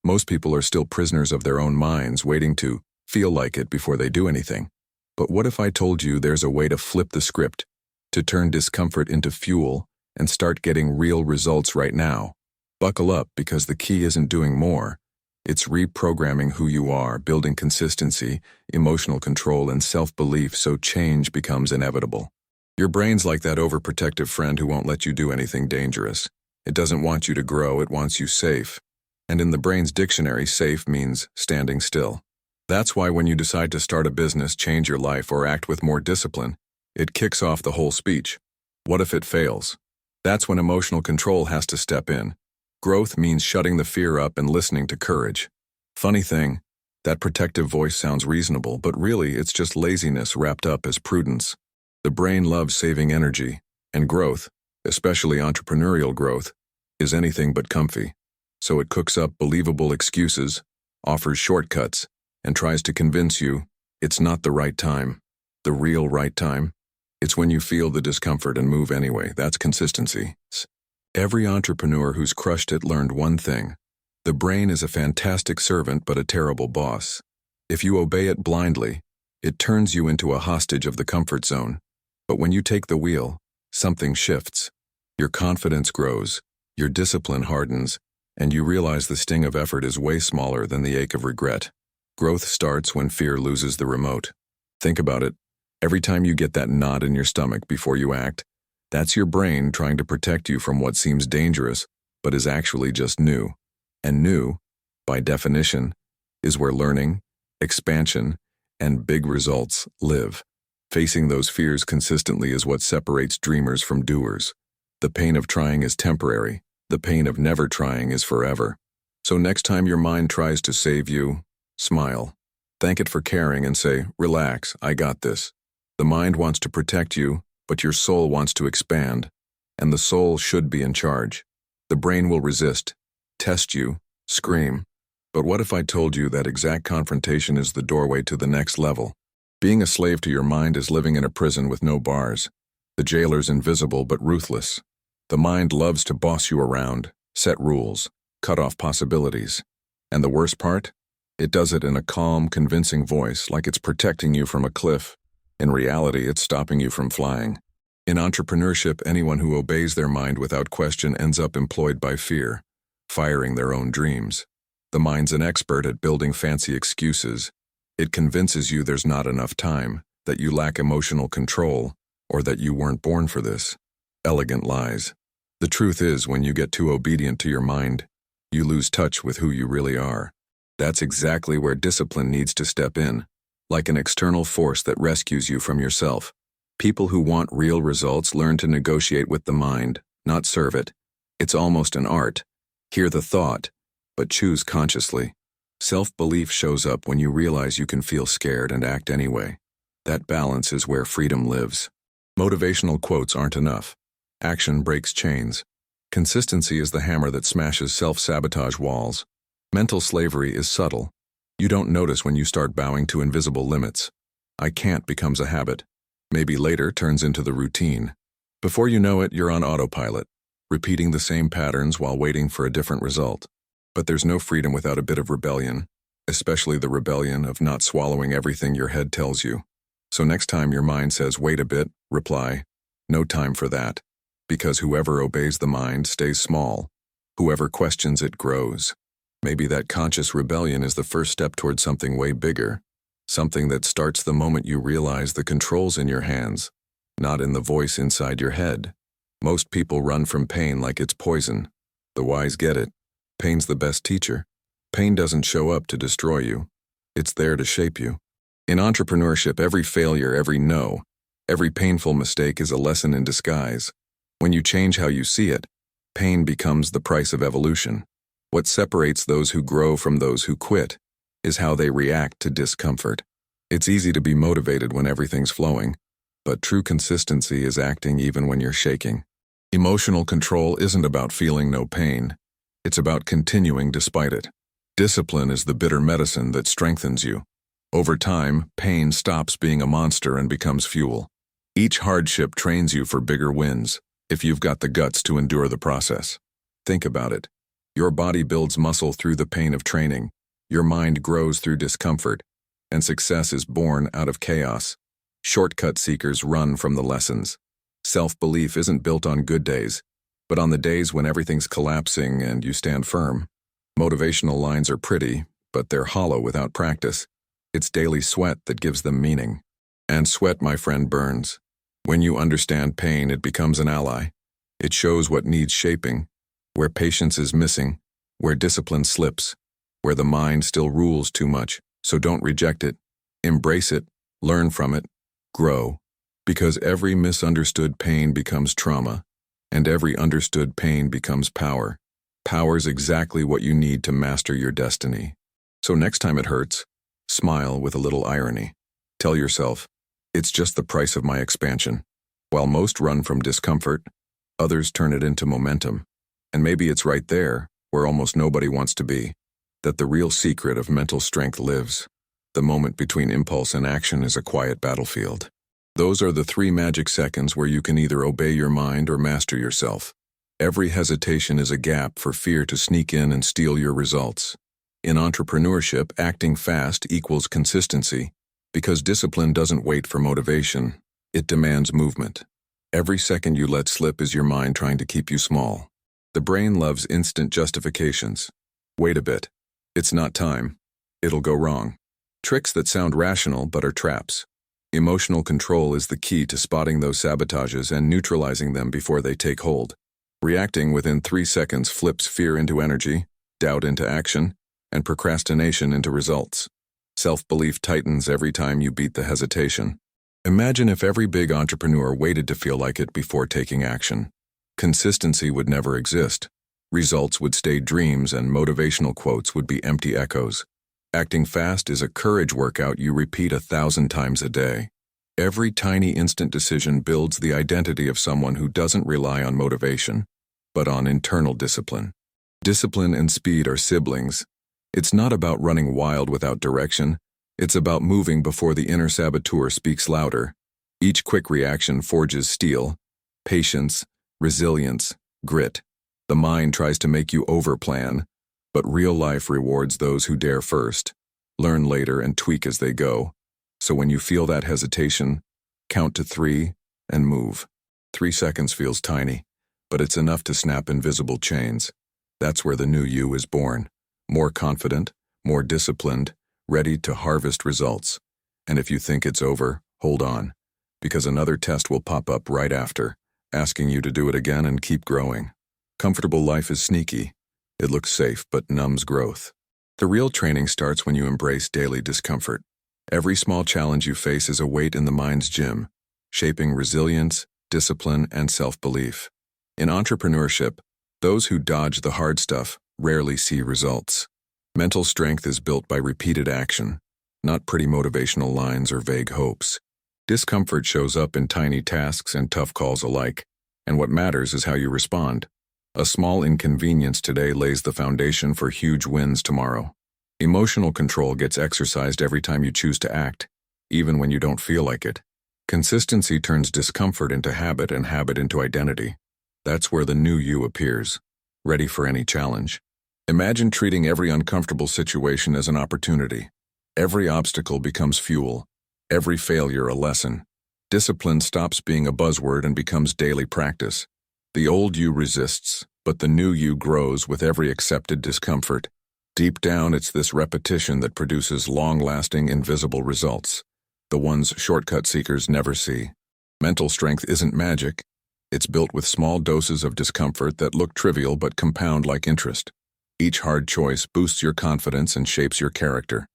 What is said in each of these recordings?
Most people are still prisoners of their own minds, waiting to feel like it before they do anything. But what if I told you there's a way to flip the script, to turn discomfort into fuel and start getting real results right now? Buckle up, because the key isn't doing more. It's reprogramming who you are, building consistency, emotional control, and self-belief so change becomes inevitable. Your brain's like that overprotective friend who won't let you do anything dangerous. It doesn't want you to grow, it wants you safe. And in the brain's dictionary, safe means standing still. That's why when you decide to start a business, change your life, or act with more discipline, it kicks off the whole speech. What if it fails? That's when emotional control has to step in. Growth means shutting the fear up and listening to courage. Funny thing, that protective voice sounds reasonable, but really it's just laziness wrapped up as prudence. The brain loves saving energy, and growth, especially entrepreneurial growth, is anything but comfy. So it cooks up believable excuses, offers shortcuts, and tries to convince you it's not the right time. The real right time? It's when you feel the discomfort and move anyway. That's consistency. Every entrepreneur who's crushed it learned one thing. The brain is a fantastic servant but a terrible boss. If you obey it blindly, it turns you into a hostage of the comfort zone. But when you take the wheel, something shifts. Your confidence grows, your discipline hardens, and you realize the sting of effort is way smaller than the ache of regret. Growth starts when fear loses the remote. Think about it. Every time you get that knot in your stomach before you act, that's your brain trying to protect you from what seems dangerous, but is actually just new. And new, by definition, is where learning, expansion, and big results live. Facing those fears consistently is what separates dreamers from doers. The pain of trying is temporary. The pain of never trying is forever. So next time your mind tries to save you, smile. Thank it for caring and say, relax, I got this. The mind wants to protect you, but your soul wants to expand, and the soul should be in charge. The brain will resist, test you, scream. But what if I told you that exact confrontation is the doorway to the next level? Being a slave to your mind is living in a prison with no bars. The jailer's invisible but ruthless. The mind loves to boss you around, set rules, cut off possibilities. And the worst part? It does it in a calm, convincing voice, like it's protecting you from a cliff. In reality, it's stopping you from flying. In entrepreneurship, anyone who obeys their mind without question ends up employed by fear, firing their own dreams. The mind's an expert at building fancy excuses. It convinces you there's not enough time, that you lack emotional control, or that you weren't born for this. Elegant lies. The truth is, when you get too obedient to your mind, you lose touch with who you really are. That's exactly where discipline needs to step in, like an external force that rescues you from yourself. People who want real results learn to negotiate with the mind, not serve it. It's almost an art. Hear the thought, but choose consciously. Self-belief shows up when you realize you can feel scared and act anyway. That balance is where freedom lives. Motivational quotes aren't enough. Action breaks chains. Consistency is the hammer that smashes self-sabotage walls. Mental slavery is subtle. You don't notice when you start bowing to invisible limits. I can't becomes a habit. Maybe later turns into the routine. Before you know it, you're on autopilot, repeating the same patterns while waiting for a different result. But there's no freedom without a bit of rebellion, especially the rebellion of not swallowing everything your head tells you. So next time your mind says, wait a bit, reply, no time for that. Because whoever obeys the mind stays small. Whoever questions it grows. Maybe that conscious rebellion is the first step toward something way bigger. Something that starts the moment you realize the control's in your hands, not in the voice inside your head. Most people run from pain like it's poison. The wise get it. Pain's the best teacher. Pain doesn't show up to destroy you. It's there to shape you. In entrepreneurship, every failure, every no, every painful mistake is a lesson in disguise. When you change how you see it, pain becomes the price of evolution. What separates those who grow from those who quit is how they react to discomfort. It's easy to be motivated when everything's flowing, but true consistency is acting even when you're shaking. Emotional control isn't about feeling no pain. It's about continuing despite it. Discipline is the bitter medicine that strengthens you. Over time, pain stops being a monster and becomes fuel. Each hardship trains you for bigger wins, if you've got the guts to endure the process. Think about it. Your body builds muscle through the pain of training. Your mind grows through discomfort, and success is born out of chaos. Shortcut seekers run from the lessons. Self-belief isn't built on good days, but on the days when everything's collapsing and you stand firm. Motivational lines are pretty, but they're hollow without practice. It's daily sweat that gives them meaning. And sweat, my friend, burns. When you understand pain, it becomes an ally. It shows what needs shaping, where patience is missing, where discipline slips, where the mind still rules too much. So don't reject it. Embrace it, learn from it, grow. Because every misunderstood pain becomes trauma, and every understood pain becomes power. Power's exactly what you need to master your destiny. So next time it hurts, smile with a little irony. Tell yourself, it's just the price of my expansion. While most run from discomfort, others turn it into momentum. And maybe it's right there, where almost nobody wants to be, that the real secret of mental strength lives. The moment between impulse and action is a quiet battlefield. Those are the 3 magic seconds where you can either obey your mind or master yourself. Every hesitation is a gap for fear to sneak in and steal your results. In entrepreneurship, acting fast equals consistency, because discipline doesn't wait for motivation, it demands movement. Every second you let slip is your mind trying to keep you small. The brain loves instant justifications. Wait a bit. It's not time. It'll go wrong. Tricks that sound rational but are traps. Emotional control is the key to spotting those sabotages and neutralizing them before they take hold. Reacting within 3 seconds flips fear into energy, doubt into action, and procrastination into results. Self-belief tightens every time you beat the hesitation. Imagine if every big entrepreneur waited to feel like it before taking action. Consistency would never exist. Results would stay dreams and motivational quotes would be empty echoes. Acting fast is a courage workout you repeat 1,000 times a day. Every tiny instant decision builds the identity of someone who doesn't rely on motivation, but on internal discipline. Discipline and speed are siblings. It's not about running wild without direction. It's about moving before the inner saboteur speaks louder. Each quick reaction forges steel, patience, resilience, grit. The mind tries to make you overplan, but real life rewards those who dare first, learn later, and tweak as they go. So when you feel that hesitation, count to 3 and move. 3 seconds feels tiny, but it's enough to snap invisible chains. That's where the new you is born. More confident, more disciplined, ready to harvest results. And if you think it's over, hold on, because another test will pop up right after, asking you to do it again and keep growing. Comfortable life is sneaky. It looks safe but numbs growth. The real training starts when you embrace daily discomfort. Every small challenge you face is a weight in the mind's gym, shaping resilience, discipline, and self-belief. In entrepreneurship, those who dodge the hard stuff rarely see results. Mental strength is built by repeated action, not pretty motivational lines or vague hopes. Discomfort shows up in tiny tasks and tough calls alike, and what matters is how you respond. A small inconvenience today lays the foundation for huge wins tomorrow. Emotional control gets exercised every time you choose to act, even when you don't feel like it. Consistency turns discomfort into habit and habit into identity. That's where the new you appears, ready for any challenge. Imagine treating every uncomfortable situation as an opportunity. Every obstacle becomes fuel, every failure a lesson. Discipline stops being a buzzword and becomes daily practice. The old you resists, but the new you grows with every accepted discomfort. Deep down, it's this repetition that produces long-lasting, invisible results, the ones shortcut seekers never see. Mental strength isn't magic. It's built with small doses of discomfort that look trivial but compound like interest. Each hard choice boosts your confidence and shapes your character.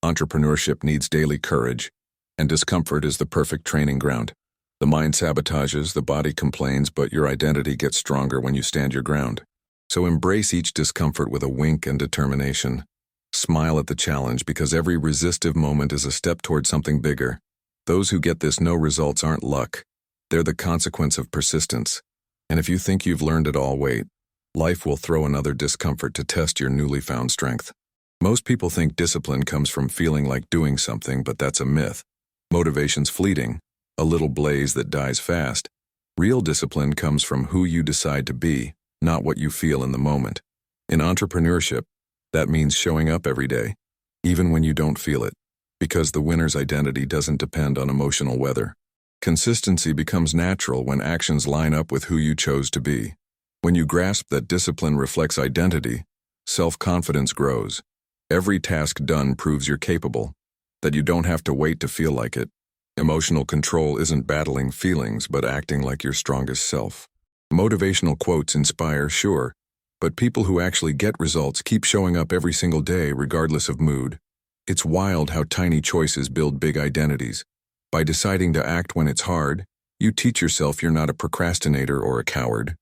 Entrepreneurship needs daily courage, and discomfort is the perfect training ground. The mind sabotages, the body complains, but your identity gets stronger when you stand your ground. So embrace each discomfort with a wink and determination. Smile at the challenge, because every resistive moment is a step toward something bigger. Those who get this no results aren't luck. They're the consequence of persistence. And if you think you've learned it all, wait. Life will throw another discomfort to test your newly found strength. Most people think discipline comes from feeling like doing something, but that's a myth. Motivation's fleeting, a little blaze that dies fast. Real discipline comes from who you decide to be, not what you feel in the moment. In entrepreneurship, that means showing up every day, even when you don't feel it, because the winner's identity doesn't depend on emotional weather. Consistency becomes natural when actions line up with who you chose to be. When you grasp that discipline reflects identity, self-confidence grows. Every task done proves you're capable, that you don't have to wait to feel like it. Emotional control isn't battling feelings, but acting like your strongest self. Motivational quotes inspire, sure, but people who actually get results keep showing up every single day regardless of mood. It's wild how tiny choices build big identities. By deciding to act when it's hard, you teach yourself you're not a procrastinator or a coward.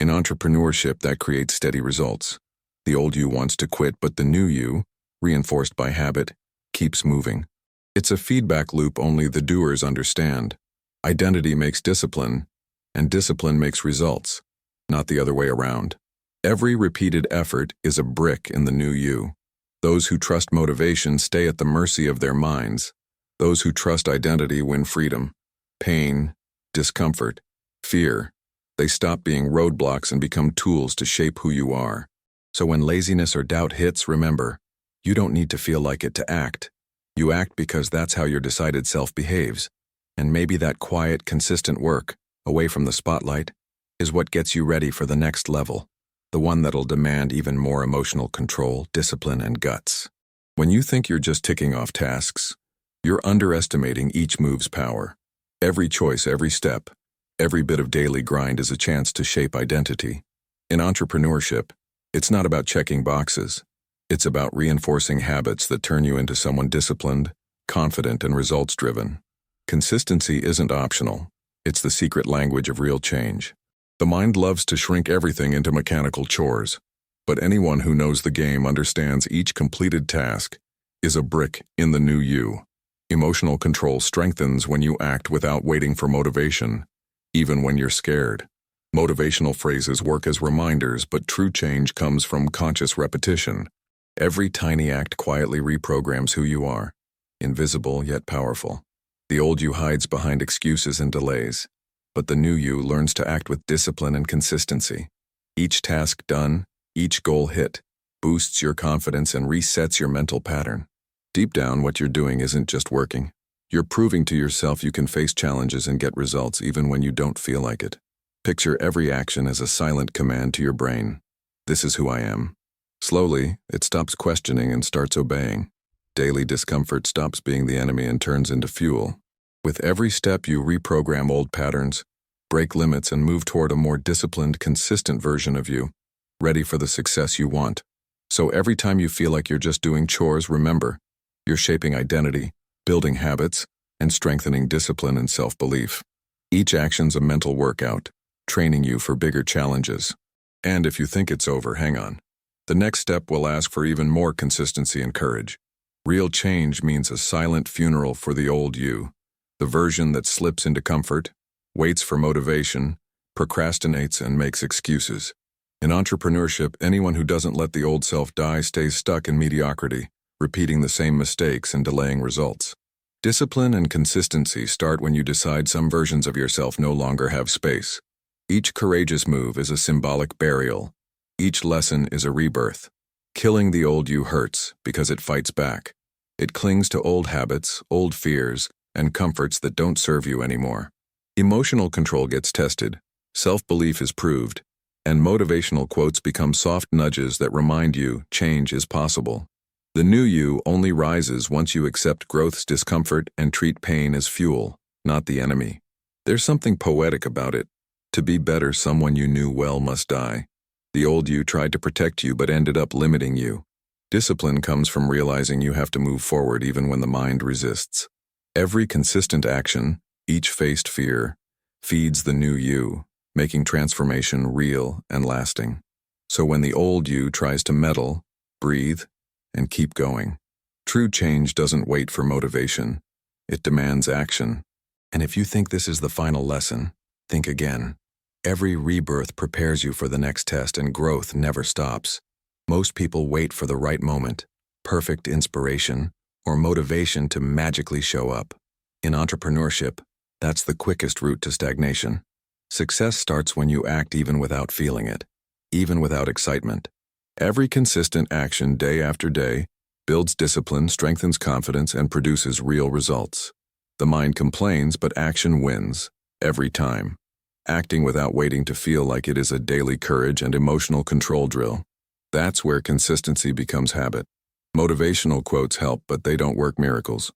In entrepreneurship, that creates steady results. The old you wants to quit, but the new you, reinforced by habit, keeps moving. It's a feedback loop only the doers understand. Identity makes discipline, and discipline makes results, not the other way around. Every repeated effort is a brick in the new you. Those who trust motivation stay at the mercy of their minds. Those who trust identity win freedom, pain, discomfort, fear. They stop being roadblocks and become tools to shape who you are. So when laziness or doubt hits, remember, you don't need to feel like it to act. You act because that's how your decided self behaves. And maybe that quiet, consistent work, away from the spotlight, is what gets you ready for the next level, the one that'll demand even more emotional control, discipline, and guts. When you think you're just ticking off tasks, you're underestimating each move's power. Every choice, every step, every bit of daily grind is a chance to shape identity. In entrepreneurship, it's not about checking boxes. It's about reinforcing habits that turn you into someone disciplined, confident, and results-driven. Consistency isn't optional. It's the secret language of real change. The mind loves to shrink everything into mechanical chores, but anyone who knows the game understands each completed task is a brick in the new you. Emotional control strengthens when you act without waiting for motivation, even when you're scared. Motivational phrases work as reminders, but true change comes from conscious repetition. Every tiny act quietly reprograms who you are, invisible yet powerful. The old you hides behind excuses and delays, but the new you learns to act with discipline and consistency. Each task done, each goal hit, boosts your confidence and resets your mental pattern. Deep down, what you're doing isn't just working. You're proving to yourself you can face challenges and get results even when you don't feel like it. Picture every action as a silent command to your brain. This is who I am. Slowly, it stops questioning and starts obeying. Daily discomfort stops being the enemy and turns into fuel. With every step, you reprogram old patterns, break limits, and move toward a more disciplined, consistent version of you, ready for the success you want. So every time you feel like you're just doing chores, remember, you're shaping identity, building habits, and strengthening discipline and self-belief. Each action's a mental workout, training you for bigger challenges. And if you think it's over, hang on. The next step will ask for even more consistency and courage. Real change means a silent funeral for the old you, the version that slips into comfort, waits for motivation, procrastinates, and makes excuses. In entrepreneurship, anyone who doesn't let the old self die stays stuck in mediocrity, repeating the same mistakes and delaying results. Discipline and consistency start when you decide some versions of yourself no longer have space. Each courageous move is a symbolic burial. Each lesson is a rebirth. Killing the old you hurts because it fights back. It clings to old habits, old fears, and comforts that don't serve you anymore. Emotional control gets tested, self-belief is proved, and motivational quotes become soft nudges that remind you change is possible. The new you only rises once you accept growth's discomfort and treat pain as fuel, not the enemy. There's something poetic about it. To be better, someone you knew well must die. The old you tried to protect you but ended up limiting you. Discipline comes from realizing you have to move forward even when the mind resists. Every consistent action, each faced fear, feeds the new you, making transformation real and lasting. So when the old you tries to meddle, breathe, and keep going. True change doesn't wait for motivation. It demands action. And if you think this is the final lesson, think again. Every rebirth prepares you for the next test, and growth never stops. Most people wait for the right moment, perfect inspiration, or motivation to magically show up. In entrepreneurship, that's the quickest route to stagnation. Success starts when you act even without feeling it, even without excitement. Every consistent action day after day builds discipline, strengthens confidence, and produces real results. The mind complains, but action wins, every time. Acting without waiting to feel like it is a daily courage and emotional control drill. That's where consistency becomes habit. Motivational quotes help, but they don't work miracles.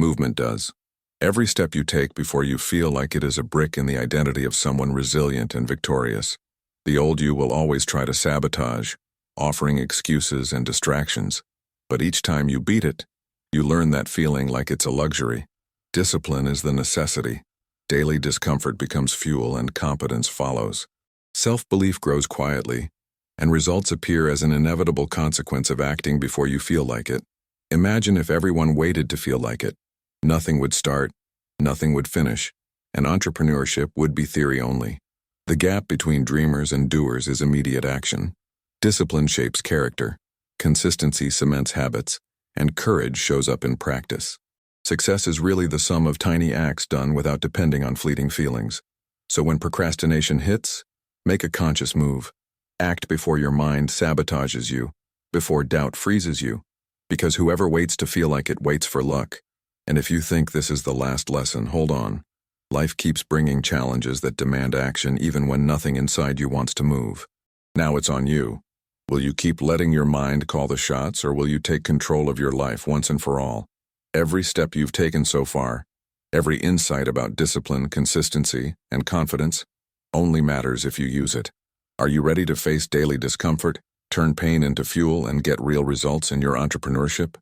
Movement does. Every step you take before you feel like it is a brick in the identity of someone resilient and victorious. The old you will always try to sabotage, offering excuses and distractions. But each time you beat it, you learn that feeling like it's a luxury. Discipline is the necessity. Daily discomfort becomes fuel and competence follows. Self-belief grows quietly, and results appear as an inevitable consequence of acting before you feel like it. Imagine if everyone waited to feel like it. Nothing would start, nothing would finish, and entrepreneurship would be theory only. The gap between dreamers and doers is immediate action. Discipline shapes character, consistency cements habits, and courage shows up in practice. Success is really the sum of tiny acts done without depending on fleeting feelings. So when procrastination hits, make a conscious move. Act before your mind sabotages you, before doubt freezes you, because whoever waits to feel like it waits for luck. And if you think this is the last lesson, hold on. Life keeps bringing challenges that demand action even when nothing inside you wants to move. Now it's on you. Will you keep letting your mind call the shots, or will you take control of your life once and for all? Every step you've taken so far, every insight about discipline, consistency, and confidence, only matters if you use it. Are you ready to face daily discomfort, turn pain into fuel, and get real results in your entrepreneurship?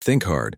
Think hard.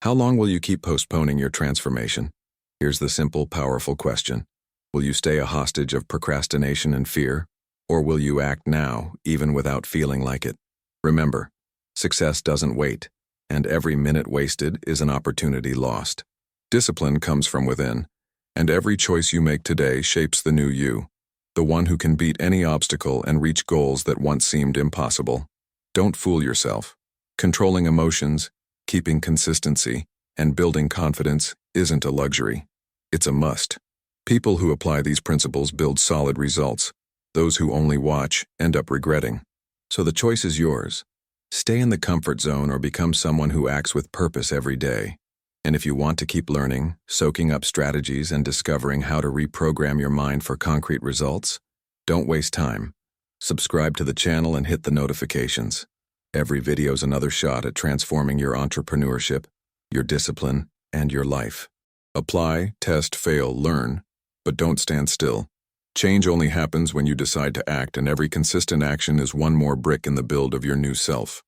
How long will you keep postponing your transformation? Here's the simple, powerful question. Will you stay a hostage of procrastination and fear? Or will you act now, even without feeling like it? Remember, success doesn't wait, and every minute wasted is an opportunity lost. Discipline comes from within, and every choice you make today shapes the new you, the one who can beat any obstacle and reach goals that once seemed impossible. Don't fool yourself. Controlling emotions, keeping consistency, and building confidence isn't a luxury. It's a must. People who apply these principles build solid results. Those who only watch end up regretting. So the choice is yours. Stay in the comfort zone or become someone who acts with purpose every day. And if you want to keep learning, soaking up strategies, and discovering how to reprogram your mind for concrete results, don't waste time. Subscribe to the channel and hit the notifications. Every video's another shot at transforming your entrepreneurship, your discipline, and your life. Apply, test, fail, learn, but don't stand still. Change only happens when you decide to act, and every consistent action is one more brick in the build of your new self.